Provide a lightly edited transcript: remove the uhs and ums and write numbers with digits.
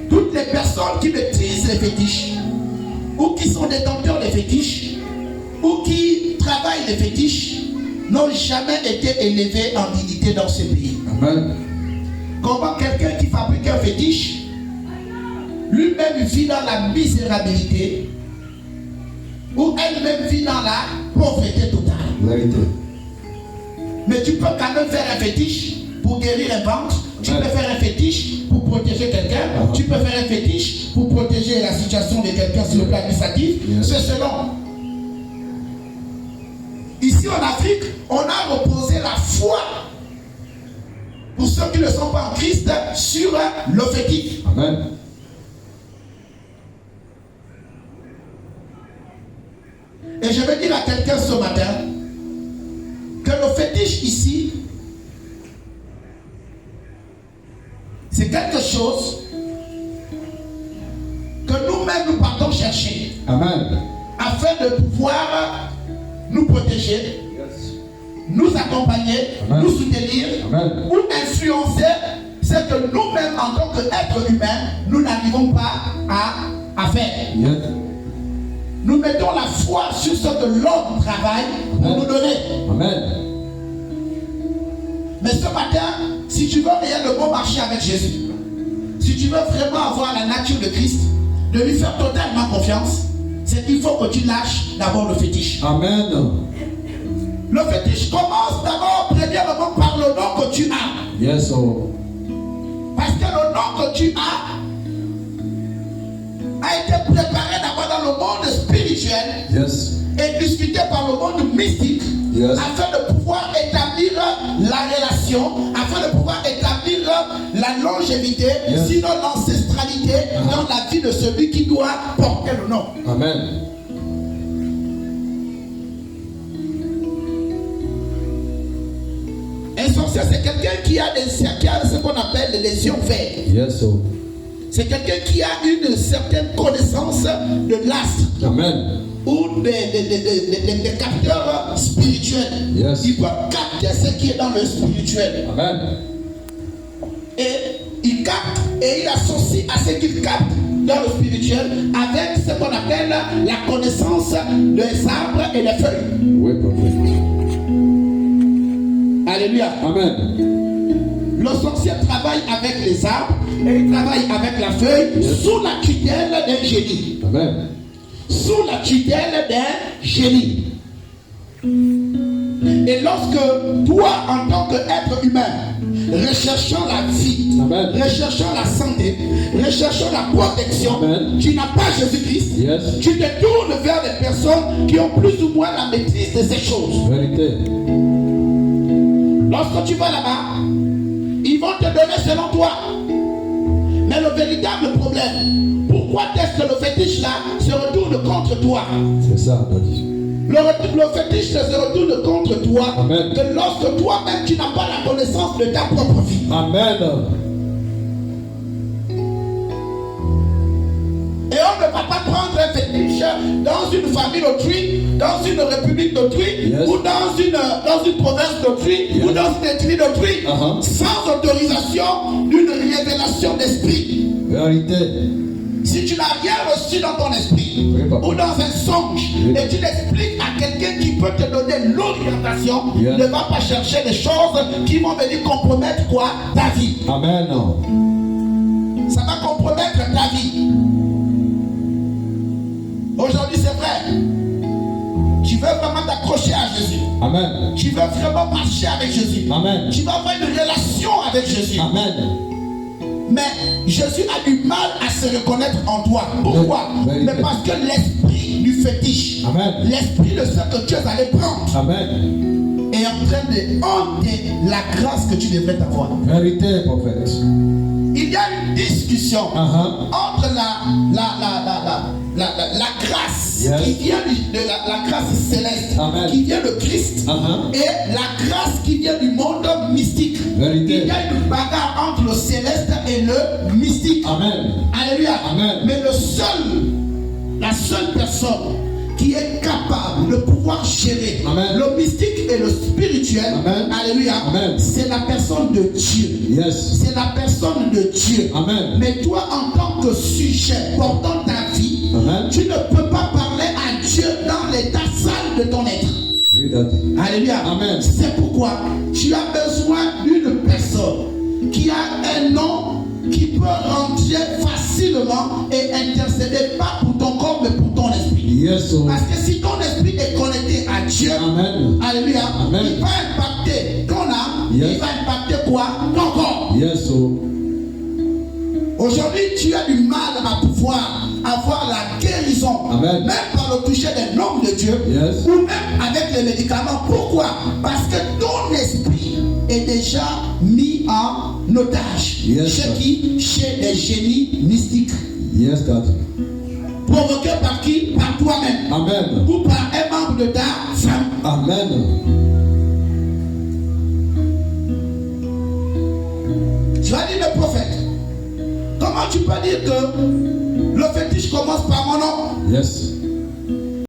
Toutes les personnes qui maîtrisent les fétiches, ou qui sont détenteurs des fétiches, ou qui travaillent les fétiches, n'ont jamais été élevés en dignité dans ce pays. Amen. Comment quelqu'un qui fabrique un fétiche, lui-même vit dans la misérabilité, ou elle-même vit dans la pauvreté totale. Vérité. Mais tu peux quand même faire un fétiche pour guérir un ventre. Tu peux faire un fétiche pour protéger quelqu'un. Tu peux faire un fétiche pour protéger la situation de quelqu'un sur le plan administratif. C'est selon. Ici en Afrique, on a reposé la foi, pour ceux qui ne sont pas en Christ, sur le fétiche. Amen. Et je vais dire à quelqu'un ce matin que le fétiche ici, c'est quelque chose que nous-mêmes nous partons chercher. Amen. Afin de pouvoir nous protéger, nous accompagner, Amen. nous soutenir, Amen. ou influencer ce que nous-mêmes en tant qu'êtres humains, nous n'arrivons pas à faire. Yes. Nous mettons la foi sur ce que l'homme travaille pour nous donner. Amen. Mais ce matin, si tu veux réellement marcher avec Jésus, si tu veux vraiment avoir la nature de Christ, de lui faire totalement confiance, c'est qu'il faut que tu lâches d'abord le fétiche. Amen. Le fétiche commence d'abord, premièrement, par le nom que tu as. Yes, oh. Parce que le nom que tu as été préparé d'abord dans le monde spirituel Yes. et discuté par le monde mystique, Yes. afin de pouvoir établir la relation, afin de pouvoir établir la longévité, Yes. sinon l'ancestralité dans la vie de celui qui doit porter le nom. Amen. Un sorcier, c'est quelqu'un qui a ce qu'on appelle les lésions vertes. Yes, oh. C'est quelqu'un qui a une certaine connaissance de l'astre Amen. ou des capteurs spirituels. Yes. Il peut capter ce qui est dans le spirituel. Amen. Et il capte et il associe à ce qu'il capte dans le spirituel avec ce qu'on appelle la connaissance des arbres et des feuilles. Oui, prophète. Alléluia. Amen. Le sorcier travaille avec les arbres et il travaille avec la feuille sous la tutelle d'un génie. Amen. Sous la tutelle d'un génie. Et lorsque toi, en tant qu'être humain, recherchant la vie, Amen. recherchant la santé, recherchant la protection, Amen. tu n'as pas Jésus-Christ, Yes. tu te tournes vers des personnes qui ont plus ou moins la maîtrise de ces choses. Vérité. Lorsque tu vas là-bas, ils vont te donner selon toi. Mais le véritable problème, pourquoi est-ce que le fétiche là se retourne contre toi? C'est ça, Daddy. Le fétiche se retourne contre toi. Amen. Que lorsque toi-même tu n'as pas la connaissance de ta propre vie. Amen. Et on ne va pas prendre un fétiche dans une famille d'autrui, dans une république d'autrui, Yes. ou dans une province d'autrui, Yes. ou dans une ethnie d'autrui, sans autorisation d'une révélation d'esprit. Vérité. Si tu n'as rien reçu dans ton esprit, Oui, papa. ou dans un songe, Oui. et tu l'expliques à quelqu'un qui peut te donner l'orientation, Yes. ne va pas chercher des choses qui vont venir compromettre quoi? Ta vie. Amen. Ça va compromettre ta vie. Aujourd'hui, c'est vrai. Tu veux vraiment t'accrocher à Jésus. Amen. Tu veux vraiment marcher avec Jésus. Amen. Tu vas avoir une relation avec Jésus. Amen. Mais Jésus a du mal à se reconnaître en toi. Pourquoi? Vérité. Mais parce que l'esprit du fétiche, Amen. l'esprit de ce que tu es allé prendre, Amen. est en train de hanter la grâce que tu devrais avoir. Vérité, prophète. Il y a une discussion entre la grâce Yes. qui vient de la grâce céleste, Amen. qui vient de Christ, et la grâce qui vient du monde mystique. Vérité. Il y a une bagarre entre le céleste et le mystique. Amen. Alléluia. Amen. Mais la seule personne qui est capable de pouvoir gérer Amen. le mystique et le spirituel. Amen. Alléluia. Amen. C'est la personne de Dieu. Yes. C'est la personne de Dieu. Amen. Mais toi, en tant que sujet portant ta vie, Amen. tu ne peux pas parler à Dieu dans l'état sale de ton être. Oui, Daddy. Alléluia. Amen. C'est pourquoi tu as besoin d'une personne qui a un nom qui peut rentrer facilement et intercéder pas pour ton corps mais pour ton esprit. Yes, oh. Parce que si ton esprit est connecté à Dieu, Amen. alléluia, Amen. il va impacter ton âme, Yes. il va impacter quoi? Ton corps. Yes, oh. Aujourd'hui, tu as du mal à pouvoir avoir la guérison, Amen. même par le toucher des noms de Dieu, Yes. ou même avec les médicaments. Pourquoi? Parce que ton esprit est déjà mis en otage. Yes, Chez sir. qui? Chez les génies mystiques. Yes, Daddy. Provoqué par qui? Par toi-même. Amen. Ou par un membre de ta femme. Amen. Tu as dit le prophète. Comment tu peux dire que le fétiche commence par mon nom? Yes.